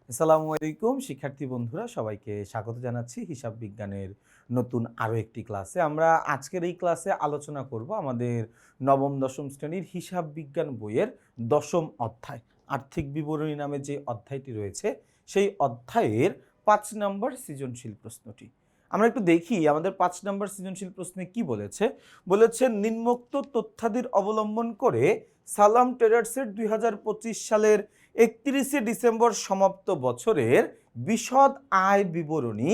আসসালামু আলাইকুম শিক্ষার্থী বন্ধুরা, সবাইকে স্বাগত জানাচ্ছি হিসাব বিজ্ঞানের নতুন আরও একটি ক্লাসে। আমরা আজকের এই ক্লাসে আলোচনা করব আমাদের নবম দশম শ্রেণীর হিসাব বিজ্ঞান বইয়ের দশম অধ্যায় আর্থিক বিবরণী নামে যে অধ্যায়টি রয়েছে সেই অধ্যায়ের 5 নম্বর সৃজনশীল প্রশ্নটি। আমরা একটু দেখি আমাদের 5 নম্বর সৃজনশীল প্রশ্নে কি বলেছে। বলেছে নিম্নোক্ত তথ্যাদির অবলম্বন করে সালাম ট্রেডার্সের 2025 সালের 31শে ডিসেম্বর সমাপ্ত বছরের বিশদ আয় বিবরণী,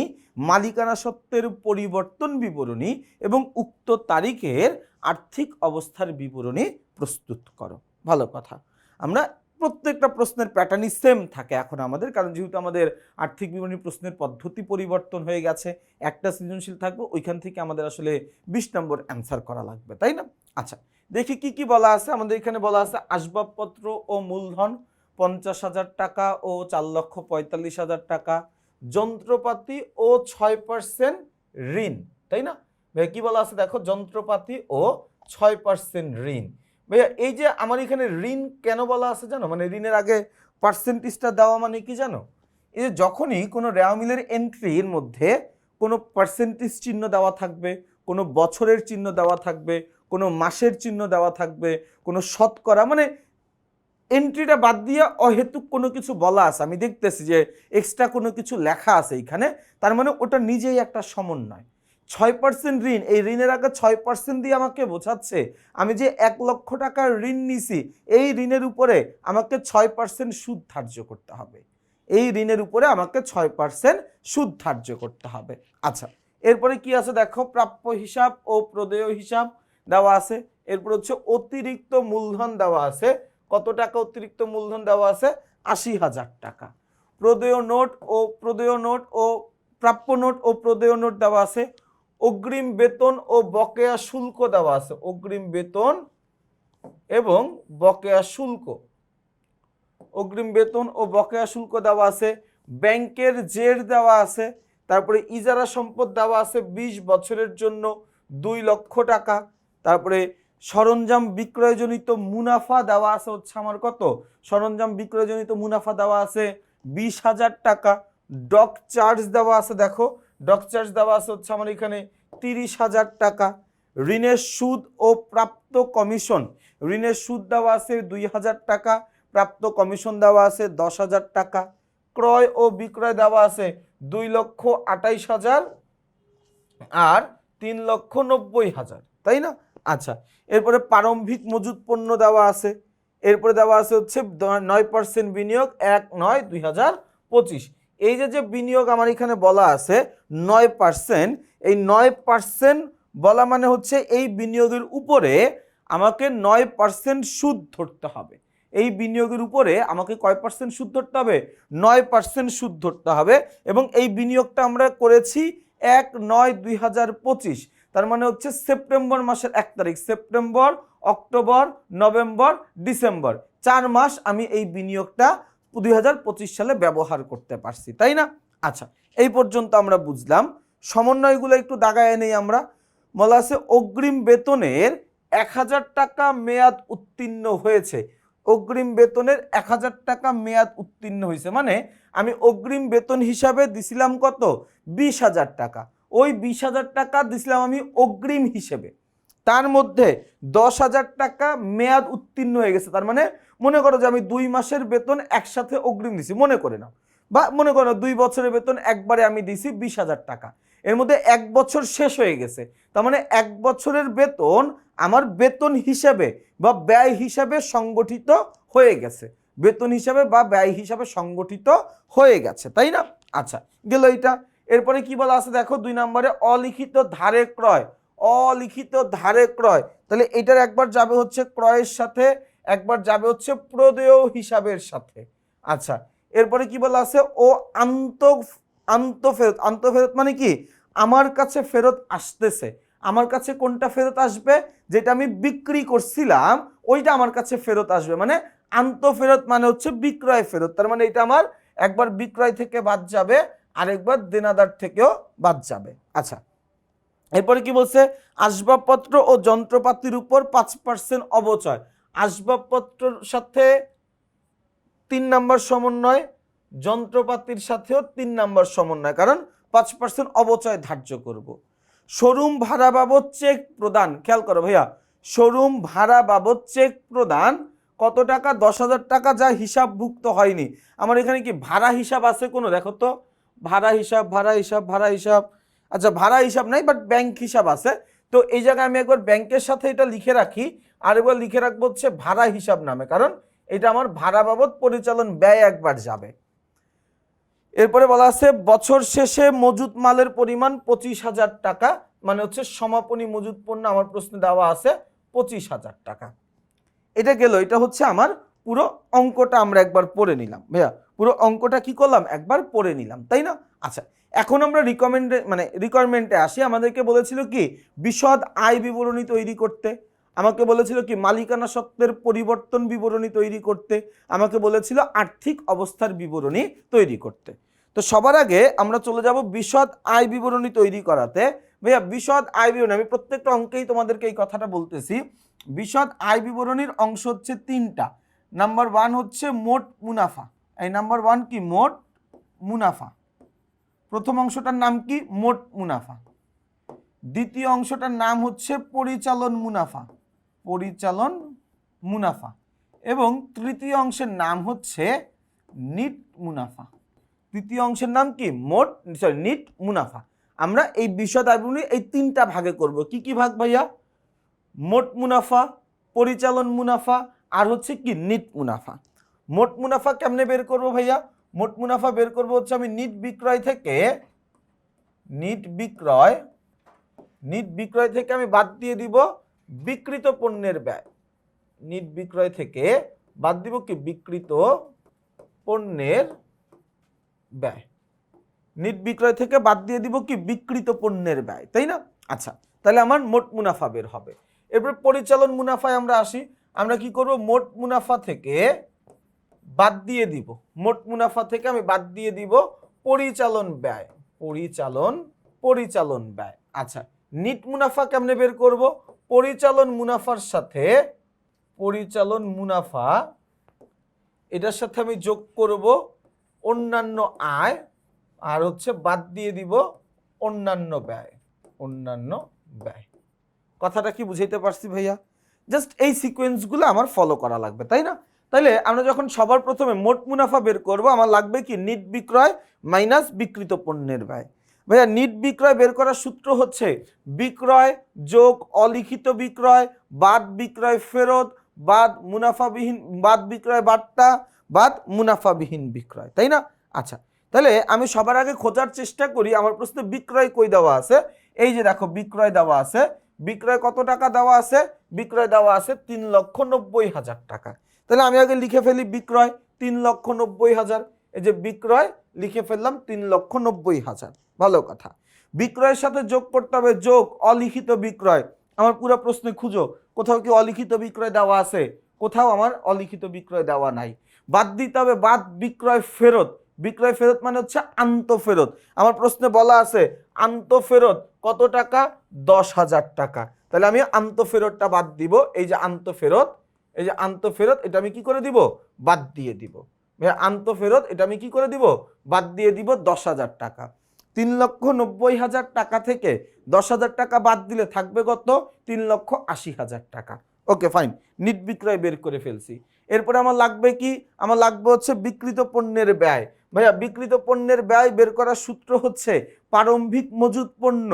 মালিকানা সত্ত্বের পরিবর্তন বিবরণী এবং উক্ত তারিখের আর্থিক অবস্থার বিবরণী প্রস্তুত করো। ভালো কথা, আমরা প্রত্যেকটা প্রশ্নের প্যাটার্নই সেম থাকে এখন আমাদের, কারণ যেহেতু আমাদের আর্থিক বিবরণী প্রশ্নের পদ্ধতি পরিবর্তন হয়ে গেছে, একটা সৃজনশীল থাকবে, ওইখান থেকে আমাদের আসলে 20 নম্বর অ্যান্সার করা লাগবে, তাই না? আচ্ছা, দেখি কি কি বলা আছে। আমাদের এখানে বলা আছে আসবাবপত্র ও মূলধন 50,000 টাকা ও 4,45,000 টাকা, যন্ত্রপাতি ও 6% ঋণ, তাই না ভাইয়া? কি বলা আছে দেখো, যন্ত্রপাতি ও 6% ঋণ। ভাইয়া এই যে আমার এখানে ঋণ কেন বলা আছে জানো? মানে ঋণের আগে পার্সেন্টেজটা দেওয়া মানে কি জানো? এই যে যখনই কোনো রেওয়া মিলের এন্ট্রির মধ্যে কোনো পার্সেন্টেজ চিহ্ন দেওয়া থাকবে, কোনো বছরের চিহ্ন দেওয়া থাকবে, কোনো মাসের চিহ্ন দেওয়া থাকবে, কোনো শতকরা, মানে এন্ট্রিটা বাদ দিয়ে অহেতুক কোনো কিছু বলা আছে, আমি দেখতেছি যে এক্সট্রা কোনো কিছু লেখা আছে এইখানে, তার মানে ওটা নিজেই একটা সমন্বয়। 6% ঋণ, এই ঋণের আগে 6% দিয়ে আমাকে বোঝাচ্ছে আমি যে 1 লক্ষ টাকার ঋণ নিছি, এই ঋণের উপরে আমাকে 6% সুদ ধার্য করতে হবে। এই ঋণের উপরে আমাকে 6% সুদ ধার্য করতে হবে। আচ্ছা, এরপরে কি আছে দেখো, প্রাপ্য হিসাব ও প্রদেয় হিসাব দেওয়া আছে। এরপর হচ্ছে অতিরিক্ত মূলধন দেওয়া আছে। কত টাকা অতিরিক্ত মূলধন দেওয়া আছে? 80,000 টাকা। প্রদেয় নোট ও প্রাপ্য নোট ও প্রদেয় নোট দেওয়া আছে। অগ্রিম বেতন ও বকেয়া শুল্ক দেওয়া আছে। অগ্রিম বেতন এবং বকেয়া শুল্ক, অগ্রিম বেতন ও বকেয়া শুল্ক দেওয়া আছে। ব্যাংকের জের দেওয়া আছে। তারপরে ইজারা সম্পদ দেওয়া আছে 20 বছরের জন্য 2 লক্ষ টাকা। তারপরে সরঞ্জাম বিক্রয়জনিত মুনাফা দেওয়া আছে হচ্ছে আমার কত, সরঞ্জাম বিক্রয়জনিত মুনাফা দেওয়া আছে 20,000 টাকা। ডক চার্জ দেওয়া আছে, দেখো ডক চার্জ দেওয়া আছে হচ্ছে আমার এখানে 30,000 টাকা। ঋণের সুদ ও প্রাপ্ত কমিশন, ঋণের সুদ দেওয়া আছে 2,000 টাকা, প্রাপ্ত কমিশন দেওয়া আছে 10,000 টাকা। ক্রয় ও বিক্রয় দেওয়া আছে 2,28,000 আর 3,90,000, তাই না? আচ্ছা, এরপরে প্রারম্ভিক মজুদ পণ্য দেওয়া আছে। এরপরে দেওয়া আছে হচ্ছে 9% বিনিয়োগ 1/9/2025। এই যে বিনিয়োগ আমার এখানে বলা আছে 9%, এই 9% বলা মানে হচ্ছে এই বিনিয়োগের উপরে আমাকে 9% সুদ ধরতে হবে। এই বিনিয়োগের উপরে আমাকে কয় পার্সেন্ট সুদ ধরতে হবে? 9% সুদ ধরতে হবে। এবং এই বিনিয়োগটা আমরা করেছি 1/9/2025, তার মানে হচ্ছে সেপ্টেম্বর মাসের 1 তারিখ। সেপ্টেম্বর, অক্টোবর, নভেম্বর, ডিসেম্বর, 4 মাস আমি এই বিনিয়োগটা 2025 সালে ব্যবহার করতে পারছি, তাই না? আচ্ছা, এই পর্যন্ত আমরা বুঝলাম। সমন্বয়গুলো একটু দাগায় নেই আমরা। বলা আছে অগ্রিম বেতনের 1,000 টাকা মেয়াদ উত্তীর্ণ হয়েছে। অগ্রিম বেতনের 1,000 টাকা মেয়াদ উত্তীর্ণ হয়েছে মানে আমি অগ্রিম বেতন হিসাবে দিছিলাম কত? 20,000 টাকা। ওই 20,000 টাকা দিছিলাম আমি অগ্রিম হিসেবে, তার মধ্যে 10,000 টাকা মেয়াদ উত্তীর্ণ হয়ে গেছে। তার মানে মনে করো যে আমি 2 মাসের বেতন একসাথে অগ্রিম দিছি, মনে করে নাও, বা মনে করো 2 বছরের বেতন একবারে আমি দিছি 20,000 টাকা। এর মধ্যে 1 বছর শেষ হয়ে গেছে, তার মানে 1 বছরের বেতন আমার বেতন হিসাবে বা ব্যয় হিসাবে সংগঠিত হয়ে গেছে, বেতন হিসাবে বা ব্যয় হিসাবে সংগঠিত হয়ে গেছে, তাই না? আচ্ছা, গেল এটা। এরপরে কি বলা আছে দেখো 2 নম্বরে অলিখিত ধারে ক্রয়। অলিখিত ধারে ক্রয়, তাহলে এটার একবার যাবে হচ্ছে ক্রয়ের সাথে, একবার যাবে হচ্ছে প্রদেয় হিসাবের সাথে। আচ্ছা, এরপরে কি বলা আছে ও আন্তঃফেরত। আন্তঃফেরত মানে কি? আমার কাছে ফেরত আসতেছে। আমার কাছে কোনটা ফেরত আসবে? যেটা আমি বিক্রি করছিলাম ওইটা আমার কাছে ফেরত আসবে। মানে আন্তঃফেরত মানে হচ্ছে বিক্রয় ফেরত। তার মানে এটা আমার একবার বিক্রয় থেকে বাদ যাবে, আরেকবার দেনাদার থেকেও বাদ যাবে। আচ্ছা, এরপরে কি বলছে? আসবাবপত্র ও যন্ত্রপাতির উপর 5% অবচয়। আসবাবপত্রের সাথে 3 নম্বর সমন্বয়, যন্ত্রপাতির সাথেও 3 নাম্বার সমন্বয়, কারণ 5% অবচয় ধার্য করব। শোরুম ভাড়া বাবদ চেক প্রদান, খেয়াল করো ভাইয়া, শোরুম ভাড়া বাবদ চেক প্রদান কত টাকা? 10,000 টাকা, যা হিসাবভুক্ত হয়নি। আমার এখানে কি ভাড়া হিসাব আছে কোনো? দেখো তো, ভাড়া হিসাব, ভাড়া হিসাব, ভাড়া হিসাব, আচ্ছা ভাড়া হিসাব নাই, বাট ব্যাংক হিসাব আছে। তো এই জায়গায় আমি একবার ব্যাংকের সাথে এটা লিখে রাখি, আর একবার লিখে রাখবো হচ্ছে ভাড়া হিসাব নামে, কারণ এটা আমার ভাড়া বাবদ পরিচালন ব্যয় একবার যাবে। এরপরে বলা আছে বছর শেষে মজুত মালের পরিমাণ 25,000 টাকা, মানে হচ্ছে সমাপনী মজুত পণ্য আমার প্রশ্নে দেওয়া আছে 25,000 টাকা। এটা গেল, এটা হচ্ছে আমার পুরো অঙ্কটা আমরা একবার পড়ে নিলাম। ভাইয়া পুরো অঙ্কটা কি করলাম? একবার পড়ে নিলাম, তাই না? আচ্ছা, এখন আমরা রিকোয়ারমেন্টে আসি। আমাদেরকে বলেছিল কি বিশদ আয় বিবরণী তৈরি করতে, আমাকে বলেছিল কি মালিকানা সত্ত্বের পরিবর্তন বিবরণী তৈরি করতে, আমাকে বলেছিল আর্থিক অবস্থার বিবরণী তৈরি করতে। তো সবার আগে আমরা চলে যাব বিশদ আয় বিবরণী তৈরি করাতে। ভাইয়া বিশদ আয় বিবরণী, আমি প্রত্যেকটা অঙ্কেই তোমাদেরকে এই কথাটা বলতেছি। বিশদ আয় বিবরণীর অংশ হচ্ছে 3টা। নাম্বার 1 হচ্ছে মোট মুনাফা। এই নাম্বার 1 কি? মোট মুনাফা। প্রথম অংশটার নাম কি? মোট মুনাফা। দ্বিতীয় অংশটার নাম হচ্ছে পরিচালন মুনাফা, পরিচালন মুনাফা। এবং তৃতীয় অংশের নাম হচ্ছে নিট মুনাফা। তৃতীয় অংশের নাম কি? নিট মুনাফা। আমরা এই বিশদ আয় বিবরণী এই 3টা ভাগে করব। কি কি ভাগ ভাইয়া? মোট মুনাফা, পরিচালন মুনাফা, আর হচ্ছে কি নিট মুনাফা। মোট মুনাফা কেমনে বের করব ভাইয়া? মোট মুনাফা বের করব হচ্ছে আমি নিট বিক্রয় থেকে আমি বাদ দিয়ে দিব বিক্রিত পণ্যের ব্যয়। নিট বিক্রয় থেকে বাদ দিব কি? বিক্রিত পণ্যের ব্যয়। নিট বিক্রয় থেকে বাদ দিয়ে দিব কি? বিক্রিত পণ্যের ব্যয়, তাই না? আচ্ছা, তাহলে আমার মোট মুনাফা বের হবে। এরপর পরিচালন মুনাফায় আমরা আসি। আমরা কি করব? মোট মুনাফা থেকে বাদ দিয়ে দিব, মোট মুনাফা থেকে আমি বাদ দিয়ে দিব পরিচালন ব্যয়, পরিচালন ব্যয়। আচ্ছা, নিট মুনাফা কেমনে বের করব? পরিচালন মুনাফার সাথে এটার সাথে আমি যোগ করব অন্যান্য আয়, আর হচ্ছে বাদ দিয়ে দিব অন্যান্য ব্যয়, কথাটা কি বুঝাইতে পারছি ভাইয়া? জাস্ট এই সিকোয়েন্সগুলো আমার ফলো করা লাগবে, তাই না? তাহলে আমরা যখন সবার প্রথমে মোট মুনাফা বের করব, আমার লাগবে কি? নিট বিক্রয় মাইনাস বিক্রিত পণ্যের ব্যয়। ভাইয়া নিট বিক্রয় বের করার সূত্র হচ্ছে বিক্রয় যোগ অলিখিত বিক্রয় বাদ বিক্রয় ফেরত বাদ মুনাফাবিহীন, বাদ বিক্রয় বাদটা বাদ মুনাফাবিহীন বিক্রয়, তাই না? আচ্ছা, তাহলে আমি সবার আগে খোঁজার চেষ্টা করি আমার প্রশ্নে বিক্রয় কই দেওয়া আছে। এই যে দেখো বিক্রয় দেওয়া আছে। বিক্রয় কত টাকা দেওয়া আছে? বিক্রয় দেওয়া আছে 3,90,000 টাকা। তাহলে আমি আগে লিখে ফেলি বিক্রয় 3,90,000। এই যে বিক্রয় লিখে ফেললাম 3,90,000। ভালো কথা। বিক্রয়ের সাথে যোগ করতে হবে যোগ অলিখিত বিক্রয়। আমার পুরো প্রশ্নে খুঁজো কোথাও কি অলিখিত বিক্রয় দেওয়া আছে? কোথাও আমার অলিখিত বিক্রয় দেওয়া নাই। বাদ দিতে হবে বাদ বিক্রয় ফেরত। বিক্রয় ফেরত মানে হচ্ছে আন্তঃফেরত। আমার প্রশ্নে বলা আছে আন্তঃফেরত কত টাকা? 10,000 টাকা। তাহলে আমি আন্তঃফেরতটা বাদ দিব। এই যে আন্তঃফেরত, এটা আমি কি করে দিব? বাদ দিয়ে দিব। আন্তঃফেরত এটা আমি কি করে দিব? বাদ দিয়ে দিব 10,000 টাকা। 3,90,000 টাকা থেকে 10,000 টাকা বাদ দিলে থাকবে কত? 3,80,000 টাকা। ওকে ফাইন, নিট বিক্রয় বের করে ফেলছি। এরপরে আমার লাগবে কি? আমার লাগবে হচ্ছে বিক্রিত পণ্যের ব্যয়। ভাইয়া বিক্রিত পণ্যের ব্যয় বের করার সূত্র হচ্ছে প্রারম্ভিক মজুত পণ্য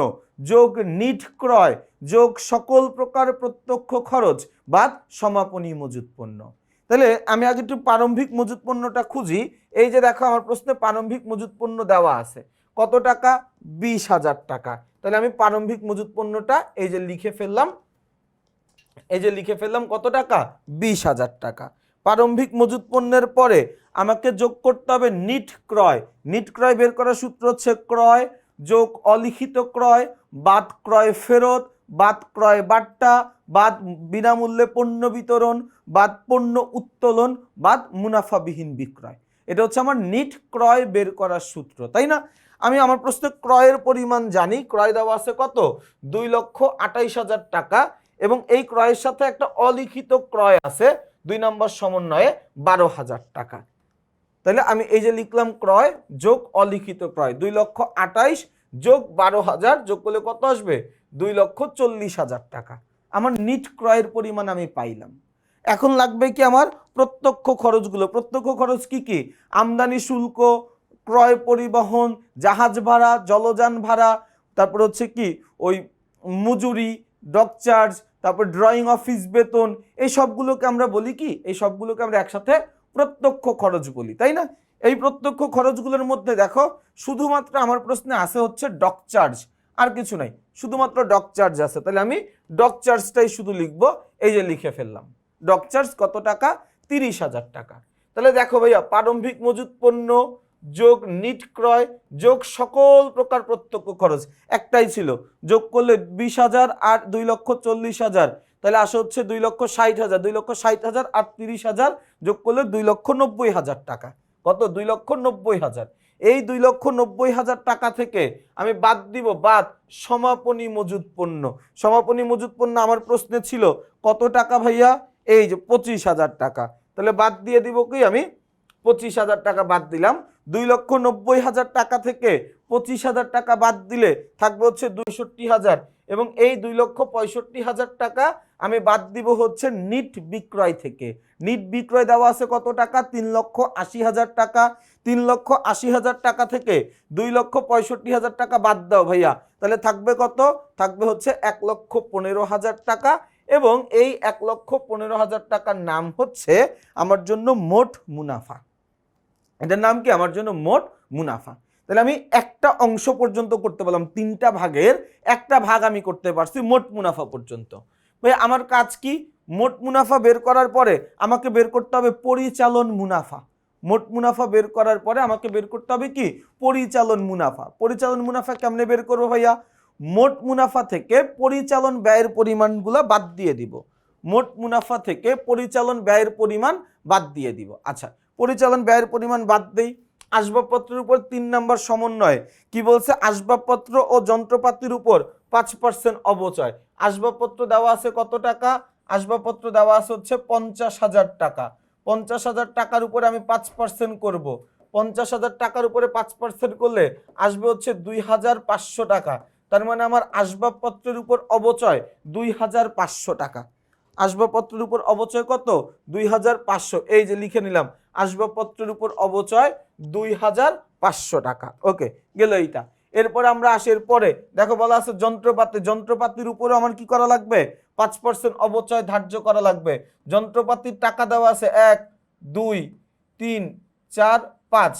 যোগ নিট ক্রয় যোগ সকল প্রকার প্রত্যক্ষ খরচ বাদ সমাপনী মজুত পণ্য। তাহলে আমি আগে একটু প্রারম্ভিক মজুত পণ্যটা খুঁজি। এই যে দেখো আমার প্রশ্নে প্রারম্ভিক মজুত পণ্য দেওয়া আছে কত টাকা? 20,000 টাকা। তাহলে আমি প্রারম্ভিক মজুত পণ্যটা এই যে লিখে ফেললাম, কত টাকা? 20,000 টাকা। প্রারম্ভিক মজুত পণ্যের পরে আমাকে যোগ করতে হবে নিট ক্রয়। নিট ক্রয় বের করার সূত্র হচ্ছে ক্রয় যোগ অলিখিত ক্রয় বাদ ক্রয় ফেরত বাদ ক্রয় বাট্টা বাদ বিনামূল্যে পণ্য বিতরণ বাদ পণ্য উত্তোলন বাদ মুনাফাবিহীন বিক্রয়। এটা হচ্ছে আমার নিট ক্রয় বের করার সূত্র, তাই না? আমি আমার প্রশ্নে ক্রয়ের পরিমাণ জানি। ক্রয় দেওয়া আছে কত? 2,28,000 টাকা। এবং এই ক্রয়ের সাথে একটা অলিখিত ক্রয় আছে 2 নম্বর সমন্বয়ে 12,000 টাকা। তাহলে আমি এই যে লিখলাম ক্রয় যোগ অলিখিত ক্রয় 2,28,000 যোগ 12,000 যোগ করলে কত আসবে 2,40,000 টাকা আমার নিট ক্রয়ের পরিমাণ আমি পাইলাম। এখন লাগবে কি আমার প্রত্যক্ষ খরচগুলো। প্রত্যক্ষ খরচ কি কি? আমদানি শুল্ক, ক্রয় পরিবহন, জাহাজ ভাড়া, জলযান ভাড়া, তারপর হচ্ছে কি ওই মজুরি, ডক চার্জ, তারপর ড্রয়িং অফিস বেতন, এই সবগুলোকে আমরা বলি কি, এই সবগুলোকে আমরা একসাথে প্রত্যক্ষ খরচ বলি, তাই না? এই প্রত্যক্ষ খরচগুলোর মধ্যে দেখো শুধুমাত্র আমার প্রশ্নে আসে হচ্ছে ডক চার্জ, আর কিছু নাই, শুধুমাত্র ডক চার্জ আছে। তাহলে আমি ডক চার্জটাই শুধু লিখবো, এই যে লিখে ফেললাম। ডক চার্জ কত টাকা? 30,000 টাকা। তাহলে দেখো ভাইয়া, প্রারম্ভিক মজুত পণ্য যোগ নিট ক্রয় যোগ সকল প্রকার প্রত্যক্ষ খরচ একটাই ছিল, যোগ করলে 20,000 আর 2,40,000, তাহলে আসে হচ্ছে 2,60,000, 2,60,000 আর 30,000 যোগ করলে 2,90,000 টাকা। কত? 2,90,000। এই 2,90,000 টাকা থেকে আমি বাদ দিব বাদ সমাপনী মজুত পণ্য। সমাপনী মজুত পণ্য আমার প্রশ্নে ছিল কত টাকা ভাইয়া? এই যে 25,000 টাকা। তাহলে বাদ দিয়ে দিব কি আমি? 25,000 টাকা বাদ দিলাম। 2,90,000 টাকা থেকে 25,000 টাকা বাদ দিলে থাকবে হচ্ছে 62,000, এবং এই 2,65,000 টাকা আমি বাদ দিব হচ্ছে নিট বিক্রয় থেকে। নিট বিক্রয় দেওয়া আছে কত টাকা? 3,80,000 টাকা। 3,80,000 টাকা থেকে 2,65,000 টাকা বাদ দাও ভাইয়া, তাহলে থাকবে কত? থাকবে হচ্ছে 1,15,000 টাকা, এবং এই 1,15,000 টাকার নাম হচ্ছে আমার জন্য মোট মুনাফা। এটার নাম কি? আমার জন্য মোট মুনাফা। তাহলে আমি একটা অংশ পর্যন্ত করতে পারলাম, 3টা ভাগের একটা ভাগ আমি করতে পারছি মোট মুনাফা পর্যন্ত। ভাই আমার কাজ কি? মোট মুনাফা বের করার পরে আমাকে বের করতে হবে পরিচালন মুনাফা। মোট মুনাফা বের করার পরে আমাকে বের করতে হবে কি? পরিচালন মুনাফা। পরিচালন মুনাফা কেমনে বের করবো ভাইয়া? মোট মুনাফা থেকে পরিচালন ব্যয়ের পরিমাণগুলো বাদ দিয়ে দিব। মোট মুনাফা থেকে পরিচালন ব্যয়ের পরিমাণ বাদ দিয়ে দিব। আচ্ছা, পরিচালন ব্যয়ের পরিমাণ বাদ দেই। আসবাবপত্রের উপর 3 নম্বর সমন্বয় কি বলছে? আসবাবপত্র ও যন্ত্রপাতির উপর 5% অবচয়। আসবাবপত্র দেওয়া আছে কত টাকা? আসবাবপত্র দেওয়া আছে হচ্ছে 50,000 টাকা। 50,000 টাকার উপরে আমি 5% করব। 50,000 টাকার উপরে 5% করলে আসবে হচ্ছে 2,500 টাকা। তার মানে আমার আসবাবপত্রের উপর অবচয় 2,500 টাকা। আসবাবপত্রের উপর অবচয় কত? 2,500। এই যে লিখে নিলাম, আসবাবপত্রের উপর অবচয় 2,500 টাকা। ওকে, গেল এইটা। এরপরে আমরা আসি, এরপরে দেখো বলা আছে যন্ত্রপাতি। যন্ত্রপাতির উপরে আমার কি করা লাগবে? 5% অবচয় ধার্য করা লাগবে। যন্ত্রপাতির টাকা দেওয়া আছে 1, 2, 3, 4, 5,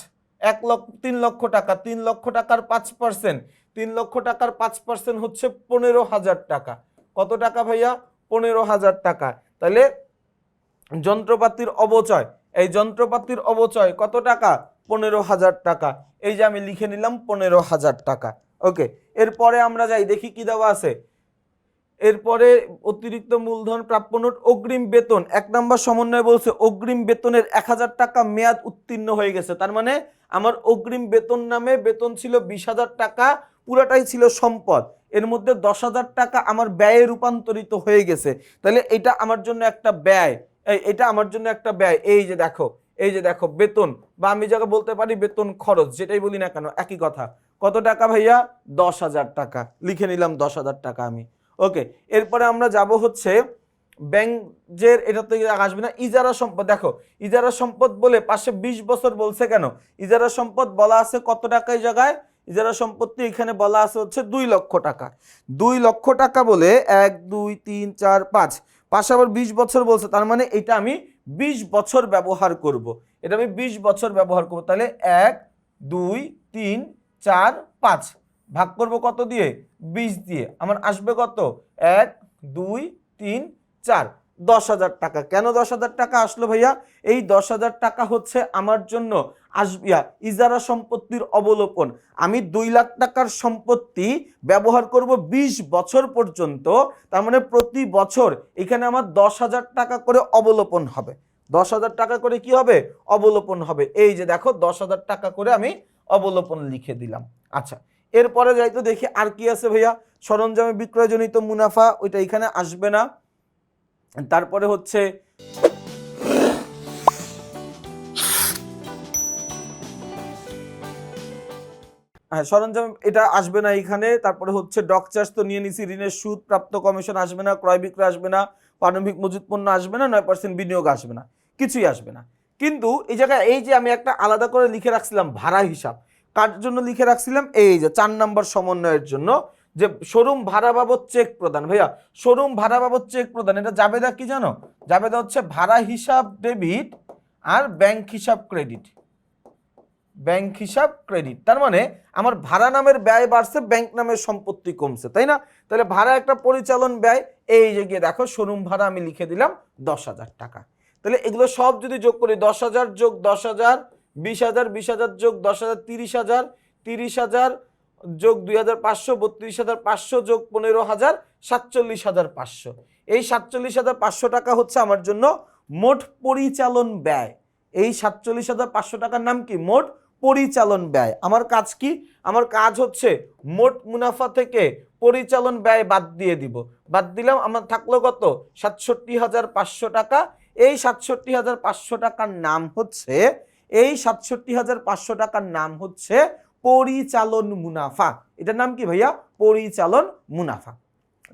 3 লক্ষ টাকা। 3 লক্ষ টাকার 5%, 3 লক্ষ টাকার 5% হচ্ছে 15,000 টাকা। কত টাকা ভাইয়া? 15,000 টাকা। তাহলে যন্ত্রপাতির অবচয়, এই যন্ত্রপাতির অবচয় কত টাকা? 15,000 টাকা। এই যে আমি লিখে নিলাম 15,000 টাকা। ওকে, এরপরে আমরা যাই, দেখি কি দেওয়া আছে। এরপরে অতিরিক্ত মূলধন, প্রাপ্য নোট, অগ্রিম বেতন। 1 নম্বর সমন্বয় বলছে অগ্রিম বেতনের 1,000 টাকা মেয়াদ উত্তীর্ণ হয়ে গেছে। তার মানে আমার অগ্রিম বেতন নামে বেতন ছিল 20,000 টাকা, পুরাটাই ছিল সম্পদ। এর মধ্যে 10,000 টাকা আমার ব্যয়ে রূপান্তরিত হয়ে গেছে। তাহলে এটা আমার জন্য একটা ব্যয়, এটা আমার জন্য একটা ব্যয়। এই যে দেখো, এই যে দেখো বেতন, বা আমি যাকে বলতে পারি বেতন খরচ, যেটাই বলি না কেন একই কথা। কত টাকা ভাইয়া? 10,000 টাকা। লিখে নিলাম 10,000 টাকা আমি। ওকে, এরপরে আমরা যাব হচ্ছে ব্যাংকের, এটা তো আসবে না, ইজারা সম্পদ। দেখো ইজারা সম্পদ বলে পাশে 20 বছর বলছে কেন? ইজারা সম্পদ বলা আছে কত টাকা এই জায়গায়? ইজারা সম্পত্তি এখানে বলা আছে হচ্ছে 2 লক্ষ টাকা। 2 লক্ষ টাকা বলে 1, 2, 3, 4, 5, পাশে আবার 20 বছর বলছে, তার মানে এটা আমি 20 বছর ব্যবহার করব। এটা আমি 20 বছর ব্যবহার করব। তাহলে 1, 2, 3, 4, 5 ভাগ করব কত দিয়ে? 20 দিয়ে। আমার আসবে কত? 1, 2, 3, 4, 10,000 টাকা। কেন 10,000 টাকা আসলো ভাইয়া? এই 10,000 টাকা হচ্ছে আমার জন্য ইজারা সম্পত্তির অবলোপন। আমি 2 লাখ টাকার সম্পত্তি ব্যবহার করব 20 বছর পর্যন্ত, তার মানে প্রতি বছর এখানে আমার 10,000 টাকা করে অবলোপন হবে। 10,000 টাকা করে কি হবে? অবলোপন হবে। এই যে দেখো 10,000 টাকা করে আমি অবলোপন লিখে দিলাম। আচ্ছা, এরপরে যাই তো দেখি আর কি আছে ভাইয়া। সরঞ্জামে বিক্রয়জনিত মুনাফা, ওইটা এখানে আসবে না। তারপরে হচ্ছে হ্যাঁ, সরঞ্জাম এটা আসবে না এখানে। তারপরে হচ্ছে ডক চার্জ তো নিয়ে নিছি, ঋণের সুদ, প্রাপ্ত কমিশন আসবে না, ক্রয় বিক্রয় আসবে না, প্রারম্ভিক মজুত পণ্য আসবে না, 9% বিনিয়োগ আসবে না, কিছুই আসবে না। কিন্তু এই জায়গায় এই যে আমি একটা আলাদা করে লিখে রাখছিলাম ভাড়া হিসাব, কার জন্য লিখে রাখছিলাম, এই যে 4 নম্বর সমন্বয়ের জন্য, যে শোরুম ভাড়া বাবদ চেক প্রদান। ভাইয়া শোরুম ভাড়া বাবদ চেক প্রদান, এটা জাবেদা কি জানো? জাবেদা হচ্ছে ভাড়া হিসাব ডেবিট আর ব্যাংক হিসাব ক্রেডিট। ব্যাংক হিসাব ক্রেডিট, তার মানে আমার ভাড়া নামের ব্যয় বাড়ছে, ব্যাংক নামের সম্পত্তি কমছে, তাই না? তাহলে ভাড়া একটা পরিচালন ব্যয়, এই যে গিয়ে দেখো শোরুম ভাড়া আমি লিখে দিলাম 10,000 টাকা। তাহলে এগুলো সব যদি যোগ করি, 10,000 যোগ 10,000 20,000, 20,000 যোগ 10,000 30,000, 30,000 যোগ 2,500 32,500 যোগ 15,000 47,500। এই 47,500 টাকা হচ্ছে আমার জন্য মোট পরিচালন ব্যয়। এই 47,500 টাকার নাম কি? মোট পরিচালন ব্যয়। আমার কাজ কি? আমার কাজ হচ্ছে মোট মুনাফা থেকে পরিচালন ব্যয় বাদ দিয়ে দিব। বাদ দিলাম, আমার থাকলো কত? 67,500 টাকা। এই 67,500 টাকার নাম হচ্ছে, এই 67,500 টাকার নাম হচ্ছে পরিচালন মুনাফা। এটার নাম কি ভাইয়া? পরিচালন মুনাফা।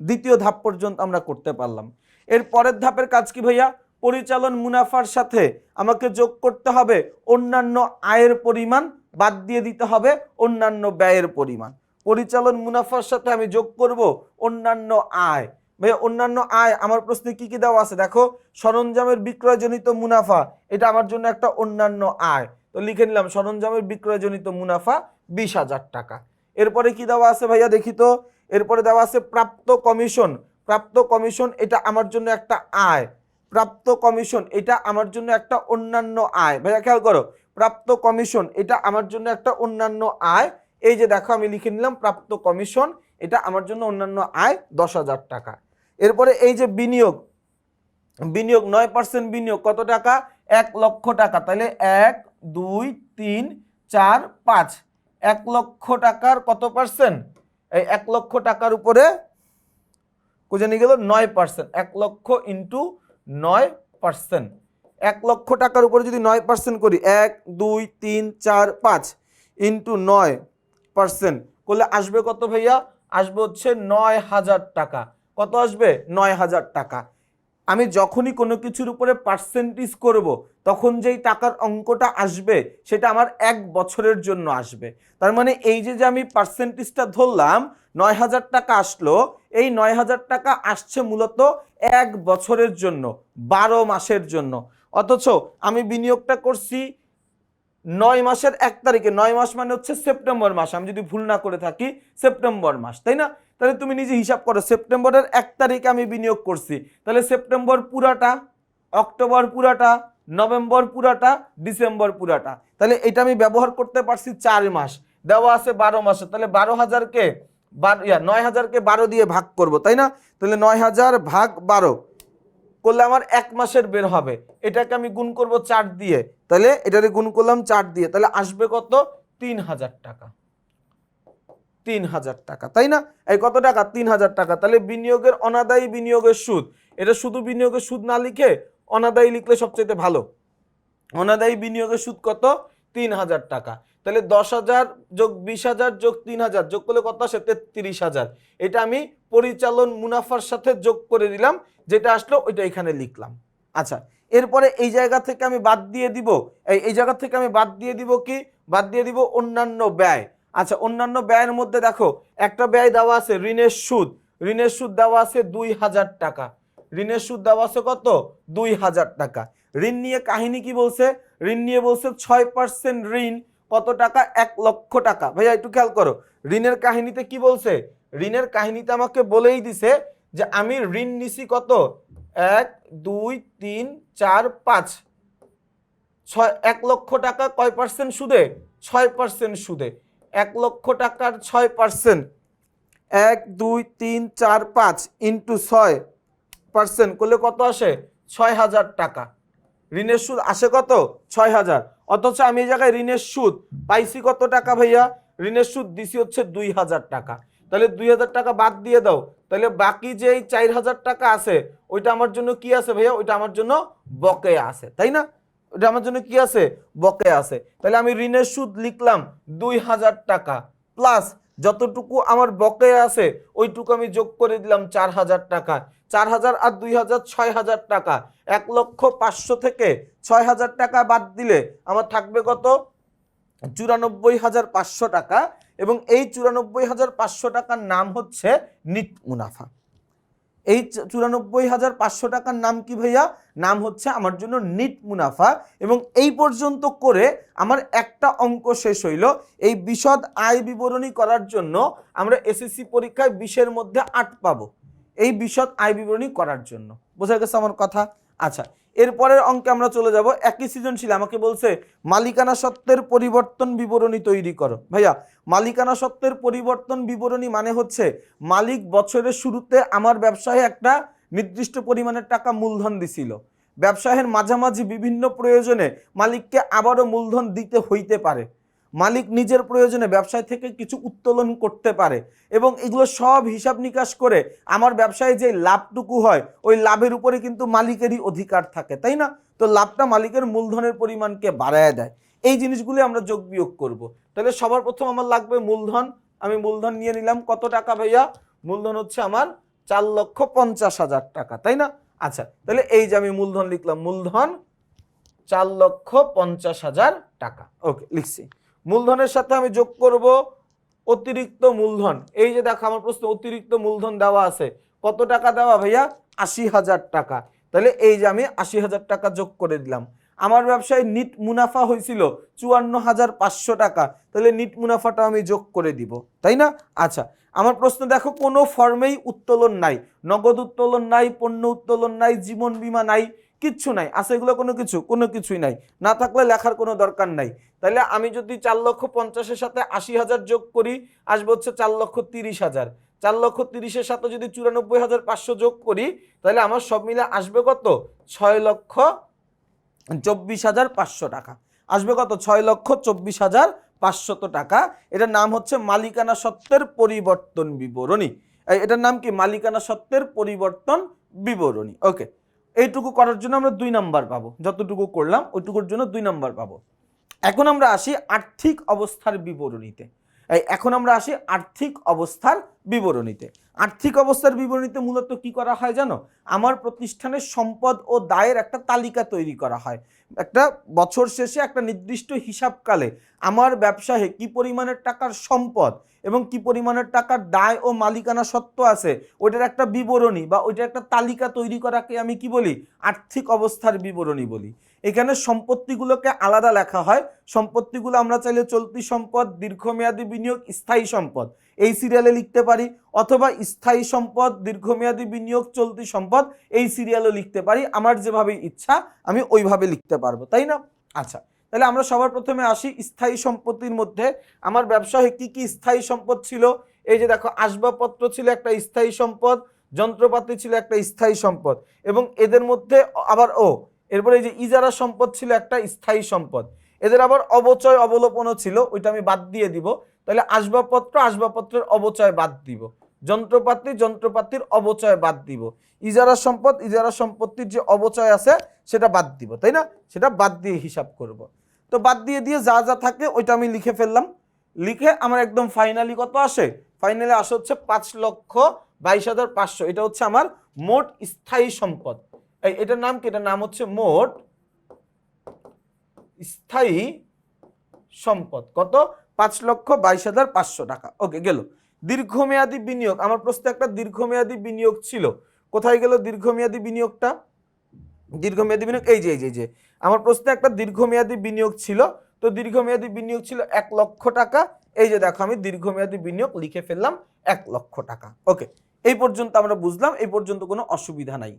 দ্বিতীয় ধাপ পর্যন্ত আমরা করতে পারলাম। এর পরের ধাপের কাজ কি ভাইয়া? পরিচালন মুনাফার সাথে আমাকে যোগ করতে হবে অন্যান্য আয়ের পরিমাণ, বাদ দিয়ে দিতে হবে অন্যান্য ব্যয়ের পরিমাণ। পরিচালন মুনাফার সাথে আমি যোগ করব অন্যান্য আয়। ভাইয়া অন্যান্য আয় আমার প্রশ্নে কি কি দেওয়া আছে দেখো, সরঞ্জামের বিক্রয়জনিত মুনাফা, এটা আমার জন্য একটা অন্যান্য আয়, তো লিখে নিলাম সরঞ্জামের বিক্রয়জনিত মুনাফা 20,000 টাকা। এরপরে কি দেওয়া আছে ভাইয়া দেখি তো, এরপরে দেওয়া আছে প্রাপ্ত কমিশন। প্রাপ্ত কমিশন এটা আমার জন্য একটা আয়, প্রাপ্ত কমিশন এটা আমার জন্য একটা অন্যান্য আয়। ভাইয়া খেয়াল করো, প্রাপ্ত কমিশন এটা আমার জন্য একটা অন্যান্য আয়। এই যে দেখো আমি লিখে নিলাম প্রাপ্ত কমিশন এটা আমার জন্য অন্যান্য আয় 10,000 টাকা। এরপরে এই যে বিনিয়োগ, বিনিয়োগ 9% বিনিয়োগ কত টাকা? 1 লক্ষ টাকা। তাহলে 1 2 3 4 5, 1 লক্ষ টাকার কত পার্সেন্ট? এই 1 লক্ষ টাকার উপরে কোজে নিয়ে গেল 9%। 1 লক্ষ ইন্টু 9%। 1 লক্ষ টাকার উপরে যদি 9% করি, 1 2 3 4 5 ইন্টু 9% করলে আসবে কত ভাইয়া? আসবে হচ্ছে 9,000 টাকা। কত আসবে? 9,000 টাকা। আমি যখনই কোনো কিছুর উপরে পার্সেন্টেজ করব, তখন যেই টাকার অঙ্কটা আসবে সেটা আমার 1 বছরের জন্য আসবে। তার মানে এই যে আমি পার্সেন্টেজটা ধরলাম 9,000 টাকা আসলো, এই 9,000 টাকা আসছে মূলত 1 বছরের জন্য, 12 মাসের জন্য। অথচ আমি বিনিয়োগটা করছি 9 মাসের 1 তারিখে। 9 মাস মানে হচ্ছে সেপ্টেম্বর মাস, আমি যদি ভুল না করে থাকি সেপ্টেম্বর মাস, তাই না? তাহলে তুমি নিজে হিসাব করো, সেপ্টেম্বরের 1 তারিখে আমি বিনিয়োগ করছি, তাহলে সেপ্টেম্বর পুরাটা, অক্টোবর পুরাটা, নভেম্বর পুরাটা, ডিসেম্বর পুরাটা। তাহলে এটা আমি ব্যবহার করতে পারছি 4 মাস, দেওয়া আছে 12 মাসে। তাহলে 12,000কে 9,000কে 12 দিয়ে ভাগ করব, তাই না? তাহলে 9,000 ভাগ 12 করলে আমার 1 মাসের বের হবে। এটাকে আমি গুণ করব 4 দিয়ে, তাহলে এটারে গুণ করলাম 4 দিয়ে, তাহলে আসবে কত? 3,000 টাকা। 3,000 টাকা, তাই না? এই কত টাকা? 3,000 টাকা। তাহলে বিনিয়োগের অনাদায়ী বিনিয়োগের সুদ, এটা শুধু বিনিয়োগের সুদ না লিখে অনাদায়ী লিখলে সবচেয়ে ভালো। অনাদায়ী বিনিয়োগের সুদ কত? 3,000 টাকা। তাহলে 10,000 যোগ 20,000 যোগ 3,000 যোগ করলে কত আসে? 33,000। এটা আমি পরিচালন মুনাফার সাথে যোগ করে দিলাম, যেটা আসলো ওইটা এখানে লিখলাম। আচ্ছা, এরপরে এই জায়গা থেকে আমি বাদ দিয়ে দিব, এই জায়গা থেকে আমি বাদ দিয়ে দিব কি? বাদ দিয়ে দিব অন্যান্য ব্যয়। আচ্ছা, অন্যান্য ব্যয়ের মধ্যে দেখো একটা ব্যয় দেওয়া আছে ঋণের সুদ। ঋণের সুদ দেওয়া আছে 2,000 টাকা। ঋণের সুদ দেওয়া আছে কত? 2,000 টাকা। ঋণ নিয়ে কাহিনী কি বলছে? ঋণ নিয়ে বলছে 6% ঋণ কত টাকা? 1 লক্ষ টাকা। ভাইয়া একটু খেয়াল করো, ঋণের কাহিনীতে কি বলছে? ঋণের কাহিনীতে আমাকে বলেই দিছে যে আমি ঋণ নিছি কত? 1 2 3 4 5 6, 1 লক্ষ টাকা কয় পার্সেন্ট সুদে? 6% সুদে। 1 লক্ষ টাকার 6%, 1 2 3 4 5 ইন্টু 6% করলে কত আসে? 6,000 টাকা। ঋণের সুদ আসে কত? 6,000। অথচ আমি এই জায়গায় ঋণের সুদ পাইছি কত টাকা ভাইয়া? ঋণের সুদ দিছি হচ্ছে 2,000 টাকা। তাহলে 2,000 টাকা বাদ দিয়ে দাও, তাহলে বাকি যে 4,000 টাকা আছে ওইটা আমার জন্য কি আছে ভাইয়া? ওইটা আমার জন্য বকেয়া আছে, তাই না? ওইটা আমার জন্য কি আছে? বকেয়া আছে। তাহলে আমি ঋণের সুদ লিখলাম 2,000 টাকা, প্লাস যতটুকু আমার বকেয়া আছে ওইটুকু আমি যোগ করে দিলাম 4,000 টাকা। 4,000 আর 2,000 6,000 টাকা। 1,05,000 থেকে 6,000 টাকা বাদ দিলে আমার থাকবে কত? 94,500 টাকা। এবং এই 94,500 টাকার নাম হচ্ছে নিট মুনাফা। এই 94,500 টাকার নাম কি ভাইয়া? নাম হচ্ছে আমার জন্য নিট মুনাফা। এবং এই পর্যন্ত করে আমার একটা অঙ্ক শেষ হইল। এই বিশদ আয় বিবরণী করার জন্য আমরা এসএসসি পরীক্ষায় 20-এর মধ্যে 8 পাবো, এই বিশদ আয় বিবরণী করার জন্য। বোঝা গেছে আমার কথা? আচ্ছা, এরপরের অঙ্কে আমরা চলে যাব। একই সৃজনশীল আমাকে বলছে মালিকানা সত্ত্বের পরিবর্তন বিবরণী তৈরি করো। ভাইয়া, মালিকানা সত্ত্বের পরিবর্তন বিবরণী মানে হচ্ছে মালিক বছরের শুরুতে আমার ব্যবসায় একটা নির্দিষ্ট পরিমাণের টাকা মূলধন দিছিল, ব্যবসায়ের মাঝামাঝি বিভিন্ন প্রয়োজনে মালিককে আবারও মূলধন দিতে হইতে পারে, মালিক নিজের প্রয়োজনে ব্যবসায় থেকে কিছু উত্তোলন করতে পারে, এবং এগুলো সব হিসাব নিকাশ করে আমার ব্যবসায় যে লাভটুকু হয় ওই লাভের উপরে কিন্তু মালিকেরই অধিকার থাকে, তাই না? তো লাভটা মালিকের মূলধনের পরিমাণকে বাড়ায় দেয়। এই জিনিসগুলি আমরা যোগ বিয়োগ করব। তাহলে সবার প্রথম আমার লাগবে মূলধন। আমি মূলধন নিয়ে নিলাম কত টাকা ভাইয়া? মূলধন হচ্ছে আমার 4,50,000 টাকা, তাই না? আচ্ছা, তাহলে এই যে আমি মূলধন লিখলাম, মূলধন 4,50,000 টাকা। ওকে, লিখছি। মূলধনের সাথে আমি যোগ করব অতিরিক্ত মূলধন। এই যে দেখো আমার প্রশ্ন অতিরিক্ত মূলধন দেওয়া আছে। কত টাকা দেওয়া ভাইয়া? 80,000 টাকা। তাহলে এই যে আমি 80,000 টাকা যোগ করে দিলাম। আমার ব্যবসায় নিট মুনাফা হয়েছিল 54,500 টাকা। তাহলে নিট মুনাফাটা আমি যোগ করে দিব, তাই না? আচ্ছা, আমার প্রশ্ন দেখো কোনো ফর্মেই উত্তোলন নাই, নগদ উত্তোলন নাই, পণ্য উত্তোলন নাই, জীবন বীমা নাই, কিচ্ছু নাই। আছে এগুলো কোনো কিছুই নাই। না থাকলে লেখার কোনো দরকার নাই। তাহলে আমি যদি 4,50,000-এর সাথে 80,000 যোগ করি আসবে হচ্ছে 4,30,000। 4,30,000-এর সাথে যদি 94,500 যোগ করি তাহলে আমার সব মিলে আসবে কত? 6,24,500 টাকা আসবে। কত? 6,24,500 টাকা। এটার নাম হচ্ছে মালিকানা সত্ত্বের পরিবর্তন বিবরণী। এটার নাম কি? মালিকানা সত্ত্বের পরিবর্তন বিবরণী। ওকে, এইটুকু করার জন্য আমরা 2 নাম্বার পাবো। যতটুকু করলাম ওইটুকুর জন্য 2 নাম্বার পাবো। এখন আমরা আসি আর্থিক অবস্থার বিবরণীতে। এখন আমরা আসি আর্থিক অবস্থার বিবরণীতে। আর্থিক অবস্থার বিবরণীতে মূলত কি করা হয় জানো? আমার প্রতিষ্ঠানের সম্পদ ও দায়ের একটা তালিকা তৈরি করা হয়। একটা বছর শেষে একটা নির্দিষ্ট হিসাবকালে আমার ব্যবসায় কি পরিমাণের টাকার সম্পদ এবং কি পরিমাণের টাকার দায় ও মালিকানা সত্ত্ব আছে ওইটার একটা বিবরণী বা ওইটার একটা তালিকা তৈরি করাকে আমি কি বলি? আর্থিক অবস্থার বিবরণী বলি। এখানে সম্পত্তিগুলোকে আলাদা লেখা হয়। সম্পত্তিগুলো আমরা চাইলে চলতি সম্পদ, দীর্ঘমেয়াদী বিনিয়োগ, স্থায়ী সম্পদ এই সিরিয়ালে লিখতে পারি, অথবা স্থায়ী সম্পদ, দীর্ঘমেয়াদী বিনিয়োগ, চলতি সম্পদ এই সিরিয়ালও লিখতে পারি। আমার যেভাবে ইচ্ছা আমি ওইভাবে লিখতে পারবো, তাই না? আচ্ছা, তাহলে আমরা সবার প্রথমে আসি স্থায়ী সম্পত্তির মধ্যে। আমার ব্যবসায় কি কি স্থায়ী সম্পদ ছিল? এই যে দেখো, আসবাবপত্র ছিল একটা স্থায়ী সম্পদ, যন্ত্রপাতি ছিল একটা স্থায়ী সম্পদ, এবং এদের মধ্যে আবার এরপরে এই যে ইজারা সম্পদ ছিল একটা স্থায়ী সম্পদ। এদের আবার অবচয় অবলোপনও ছিল, ওইটা আমি বাদ দিয়ে দিব। তাহলে আসবাবপত্রের অবচয় বাদ দিব, যন্ত্রপাতির অবচয় বাদ দিব, ইজারা সম্পত্তির যে অবচয় আছে সেটা বাদ দিব, তাই না? সেটা বাদ দিয়ে হিসাব করব। তো বাদ দিয়ে যা যা থাকে ওইটা আমি লিখে ফেললাম। লিখে আমার একদম ফাইনালি কত আসে? ফাইনালি আসে হচ্ছে 5,22,500। এটা হচ্ছে আমার মোট স্থায়ী সম্পদ। এটার নাম কি? এটার নাম হচ্ছে মোট স্থায়ী সম্পদ। কত? 5,22,500 টাকা। ওকে, গেল। দীর্ঘমেয়াদী বিনিয়োগ, আমার প্রশ্নে একটা দীর্ঘমেয়াদী বিনিয়োগ ছিল। কোথায় গেল দীর্ঘমেয়াদী বিনিয়োগটা? দীর্ঘমেয়াদী বিনিয়োগ এই যে আমার প্রশ্নে একটা দীর্ঘমেয়াদী বিনিয়োগ ছিল। তো দীর্ঘমেয়াদী বিনিয়োগ ছিল 1 লক্ষ টাকা। এই যে দেখো আমি দীর্ঘমেয়াদী বিনিয়োগ লিখে ফেললাম 1 লক্ষ টাকা। ওকে, এই পর্যন্ত আমরা বুঝলাম, এই পর্যন্ত কোনো অসুবিধা নাই।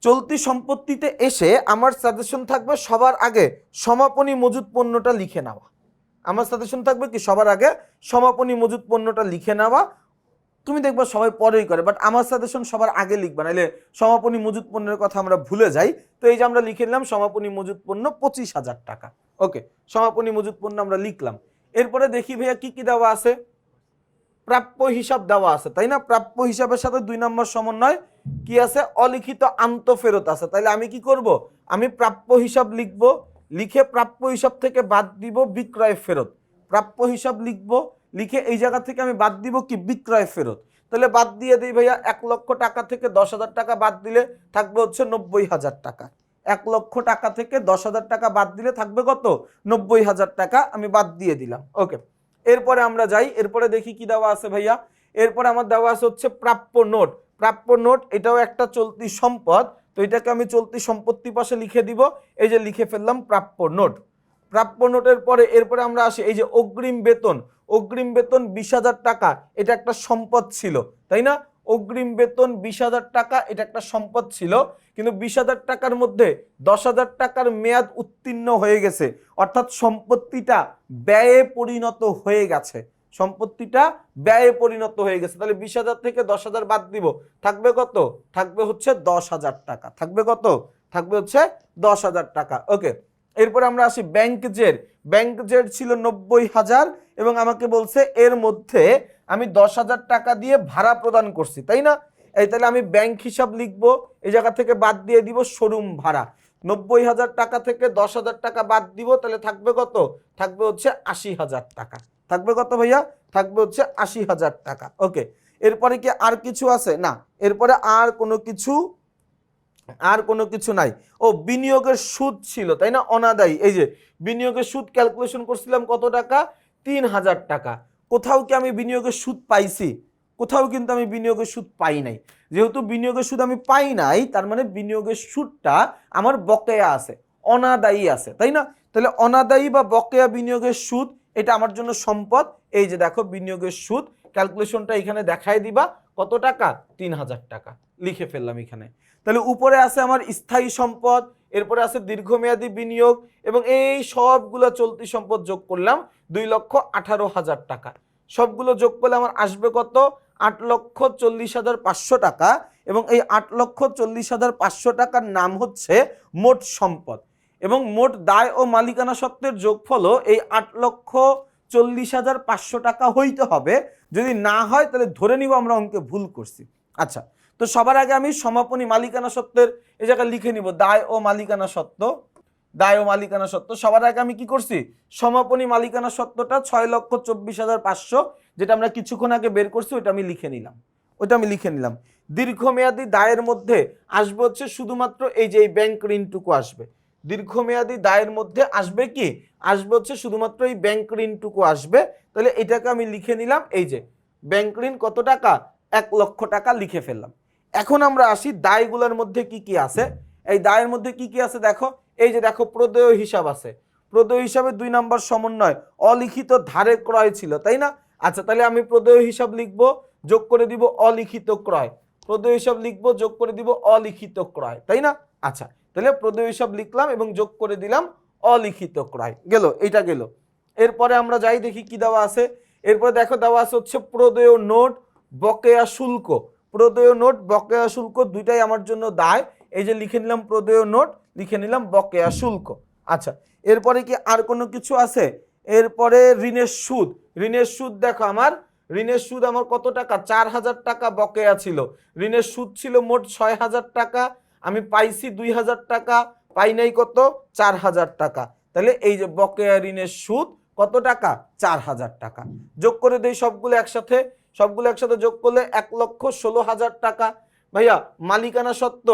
চলতি সম্পত্তিতে এসে আমার সাজেশন থাকবে সবার আগে সমাপনী মজুদ পণ্যটা লিখে নেওয়া। আমার সাজেশন থাকবে কি? সবার আগে সমাপনী মজুদ পণ্যটা লিখে নেওয়া। তুমি দেখবা সবাই পরেই করে, বাট আমার সাজেশন সবার আগে লিখবা, নাহলে সমাপনী মজুদ পণ্যের কথা আমরা ভুলে যাই। তো এই যে আমরা লিখে নিলাম সমাপনী মজুদ পণ্য 25,000 টাকা। ওকে, সমাপনী মজুদ পণ্য আমরা লিখলাম। এরপরে দেখি ভাইয়া কি কি দেওয়া আছে? প্রাপ্য হিসাব দেওয়া আছে, তাই না? প্রাপ্য হিসাবের সাথে 2 নম্বর সমন্বয় কি আছে? অলিখিত আন্তঃফেরত আছে। তাহলে আমি কি করব? আমি প্রাপ্য হিসাব লিখব, লিখে প্রাপ্য হিসাব থেকে বাদ দিব বিক্রয় ফেরত। প্রাপ্য হিসাব লিখব, লিখে এই জায়গা থেকে আমি বাদ দিব কি বিক্রয় ফেরত। তাহলে বাদ দিয়ে দিই ভাইয়া 1 লক্ষ টাকা থেকে 10,000 টাকা বাদ দিলে থাকবে হচ্ছে 90,000 টাকা। 1 লক্ষ টাকা থেকে 10,000 টাকা বাদ দিলে থাকবে কত? 90,000 টাকা আমি বাদ দিয়ে দিলাম। ওকে, এরপরে আমরা যাই, এরপরে দেখি কি দেওয়া আছে ভাইয়া। এরপরে আমার দেওয়া আছে হচ্ছে প্রাপ্য নোট। প্রাপ্য নোট এটাও একটা চলতি সম্পদ, তো এটাকে আমি চলতি সম্পত্তি পাশে লিখে দিব। এই যে লিখে ফেললাম প্রাপ্য নোট। প্রাপ্য নোটের পরে এরপরে আমরা আসি এই যে অগ্রিম বেতন। অগ্রিম বেতন 20,000 টাকা, এটা একটা সম্পদ ছিল, তাই না? অগ্রিম বেতন 20,000 টাকা, এটা একটা সম্পদ ছিল, কিন্তু 20,000 টাকার মধ্যে 10,000 টাকার মেয়াদ উত্তীর্ণ হয়ে গেছে, অর্থাৎ সম্পত্তিটা ব্যয়ে পরিণত হয়ে গেছে। সম্পত্তিটা ব্যয়ে পরিণত হয়ে গেছে। তাহলে 20,000 থেকে 10,000 বাদ দিব, থাকবে কত? থাকবে হচ্ছে 10,000 টাকা। থাকবে কত? থাকবে হচ্ছে 10,000 টাকা। ওকে, এরপরে আমরা আসি ব্যাংক জের। ব্যাংক জের ছিল 90,000 এবং আমাকে বলছে এর মধ্যে আমি 10,000 টাকা দিয়ে ভাড়া প্রদান করছি, তাই না? এই তাহলে আমি ব্যাংক হিসাব লিখবো, এই জায়গা থেকে বাদ দিয়ে দিব শোরুম ভাড়া। 90,000 টাকা থেকে 10,000 টাকা বাদ দিব, তাহলে থাকবে কত? থাকবে হচ্ছে 80,000 টাকা। থাকবে কত ভাইয়া? থাকবে হচ্ছে 80,000 টাকা। ওকে, এরপরে কি আর কিছু আছে? না, এরপরে আর কোনো কিছু নাই। ও বিনিয়োগের সুদ ছিল, তাই না? অনাদায়ী। এই যে বিনিয়োগের সুদ ক্যালকুলেশন করছিলাম কত টাকা? 3,000 টাকা। কোথাও কি আমি বিনিয়োগের সুদ পাইছি? কোথাও কিন্তু আমি বিনিয়োগের সুদ পাই নাই। যেহেতু বিনিয়োগের সুদ আমি পাই নাই, তার মানে বিনিয়োগের সুদটা আমার বকেয়া আছে, অনাদায়ী আছে, তাই না? তাহলে অনাদায়ী বা বকেয়া বিনিয়োগের সুদ এটা আমার জন্য সম্পদ। এই যে দেখো বিনিয়োগের সুদ ক্যালকুলেশনটা এখানে দেখায় দিবা, কত টাকা? 3,000 টাকা লিখে ফেললাম এখানে। তাহলে উপরে আছে আমার স্থায়ী সম্পদ, এরপরে আছে দীর্ঘমেয়াদী বিনিয়োগ, এবং এই সবগুলো চলতি সম্পদ যোগ করলাম 2,18,000 টাকা। সবগুলো যোগ করলে আমার আসবে কত? 8,40,500 টাকা। এবং এই 8,40,500 টাকার নাম হচ্ছে মোট সম্পদ। এবং মোট দায় ও মালিকানা সত্ত্বের যোগফলও এই 8,40,500 টাকা হইতে হবে। যদি না হয় তাহলে ধরে নিব আমরা অঙ্কে ভুল করছি। আচ্ছা, তো সবার আগে আমি সমাপনী মালিকানা সত্ত্বের এই জায়গায় লিখে নিব দায় ও মালিকানা সত্ত্ব। দায় ও মালিকানা সত্ত্ব সবার আগে আমি কি করছি? সমাপনী মালিকানা সত্ত্বটা 6,24,500, যেটা আমরা কিছুক্ষণ আগে বের করছি, ওটা আমি লিখে নিলাম। দীর্ঘমেয়াদী দায়ের মধ্যে আসবে হচ্ছে শুধুমাত্র এই যে এই ব্যাংক ঋণটুকু আসবে। দীর্ঘমেয়াদী দায়ের মধ্যে আসবে কি? আসবে হচ্ছে শুধুমাত্র এই ব্যাংক ঋণটুকু আসবে। তাহলে এটাকে আমি লিখে নিলাম, এই যে ব্যাংক ঋণ কত টাকা? 1 লক্ষ টাকা লিখে ফেললাম। এখন আমরা আসি দায়গুলোর মধ্যে কি কি আছে। এই দায়ের মধ্যে কি কি আছে দেখো, এই যে দেখো প্রদেয় হিসাব আছে। প্রদেয় হিসাবে 2 নম্বর সমন্বয়, অলিখিত ধারে ক্রয় ছিল, তাই না? আচ্ছা, তাহলে আমি প্রদেয় হিসাব লিখবো, যোগ করে দিব অলিখিত ক্রয়। প্রদেয় হিসাব লিখবো, যোগ করে দিব অলিখিত ক্রয়, তাই না? আচ্ছা, তাহলে প্রদেয় হিসাব লিখলাম এবং যোগ করে দিলাম অলিখিত ক্রয়। গেল, এটা গেল। এরপরে আমরা যাই দেখি কি দেওয়া আছে। এরপরে দেখো দেওয়া আছে হচ্ছে প্রদেয় নোট, বকেয়া শুল্ক। প্রদেয় নোট, বকেয়া শুল্ক দুইটাই আমার জন্য দায়। এই যে লিখে নিলাম প্রদেয় নোট, লিখে নিলাম বকেয়া শুল্ক। আচ্ছা, এরপরে কি আর কোনো কিছু আছে? এরপরে ঋণের সুদ। ঋণের সুদ দেখো আমার ঋণের সুদ আমার কত টাকা? 4,000 টাকা বকেয়া ছিল। ঋণের সুদ ছিল মোট 6,000 টাকা, আমি পাইছি 2,000 টাকা, পাই নাই কত? 4,000 টাকা। তাহলে এই যে বকেয়া ঋণের সুদ কত টাকা? 4,000 টাকা। যোগ করে দেই সবগুলো একসাথে যোগ করলে 1,16,000 টাকা। ভাইয়া মালিকানা সত্ত্ব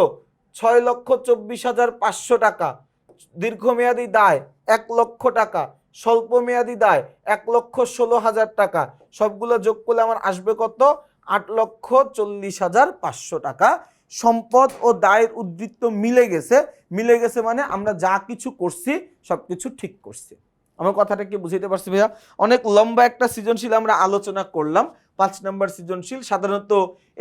6,24,500 টাকা। দীর্ঘমেয়াদী দায় 1 লক্ষ টাকা। স্বল্প মেয়াদী দায় 1,16,000 টাকা। সবগুলো যোগ করলে আমার আসবে কত? 8,40,500 টাকা। সম্পদ ও দায়ের উদ্বৃত্ত মিলে গেছে মানে আমরা যা কিছু করছি সবকিছু ঠিক করছি। আমার কথাটা কি বুঝাইতে পারছি ভাইয়া? অনেক লম্বা একটা সৃজনশীল আমরা আলোচনা করলাম, 5 নম্বর সৃজনশীল। সাধারণত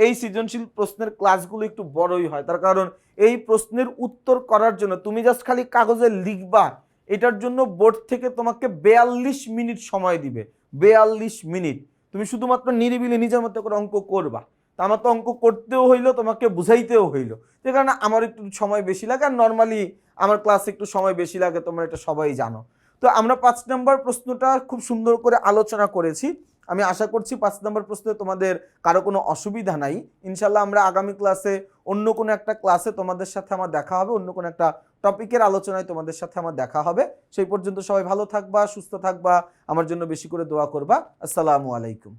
এই সৃজনশীল প্রশ্নের ক্লাসগুলো একটু বড়ই হয়, তার কারণ এই প্রশ্নের উত্তর করার জন্য তুমি জাস্ট খালি কাগজে লিখবা, এটার জন্য বোর্ড থেকে তোমাকে 42 মিনিট সময় দিবে। 42 মিনিট তুমি শুধুমাত্র নিরিবিলি নিজের মতো করে অঙ্ক করবা। তা আমার তো অঙ্ক করতেও হইলো, তোমাকে বুঝাইতেও হইলো, যে কারণে আমার একটু সময় বেশি লাগে। আর নর্মালি আমার ক্লাসে একটু সময় বেশি লাগে, তোমরা এটা সবাই জানো। তো আমরা 5 নম্বর প্রশ্নটা খুব সুন্দর করে আলোচনা করেছি। আমি আশা করছি 5 নম্বর প্রশ্নে তোমাদের কারো কোনো অসুবিধা নাই। ইনশাল্লাহ আমরা আগামী ক্লাসে অন্য কোনো একটা ক্লাসে তোমাদের সাথে আমার দেখা হবে, অন্য কোনো একটা টপিকের আলোচনায় তোমাদের সাথে আমার দেখা হবে। সেই পর্যন্ত সবাই ভালো থাকবা, সুস্থ থাকবা, আমার জন্য বেশি করে দোয়া করবা। আসসালামু আলাইকুম।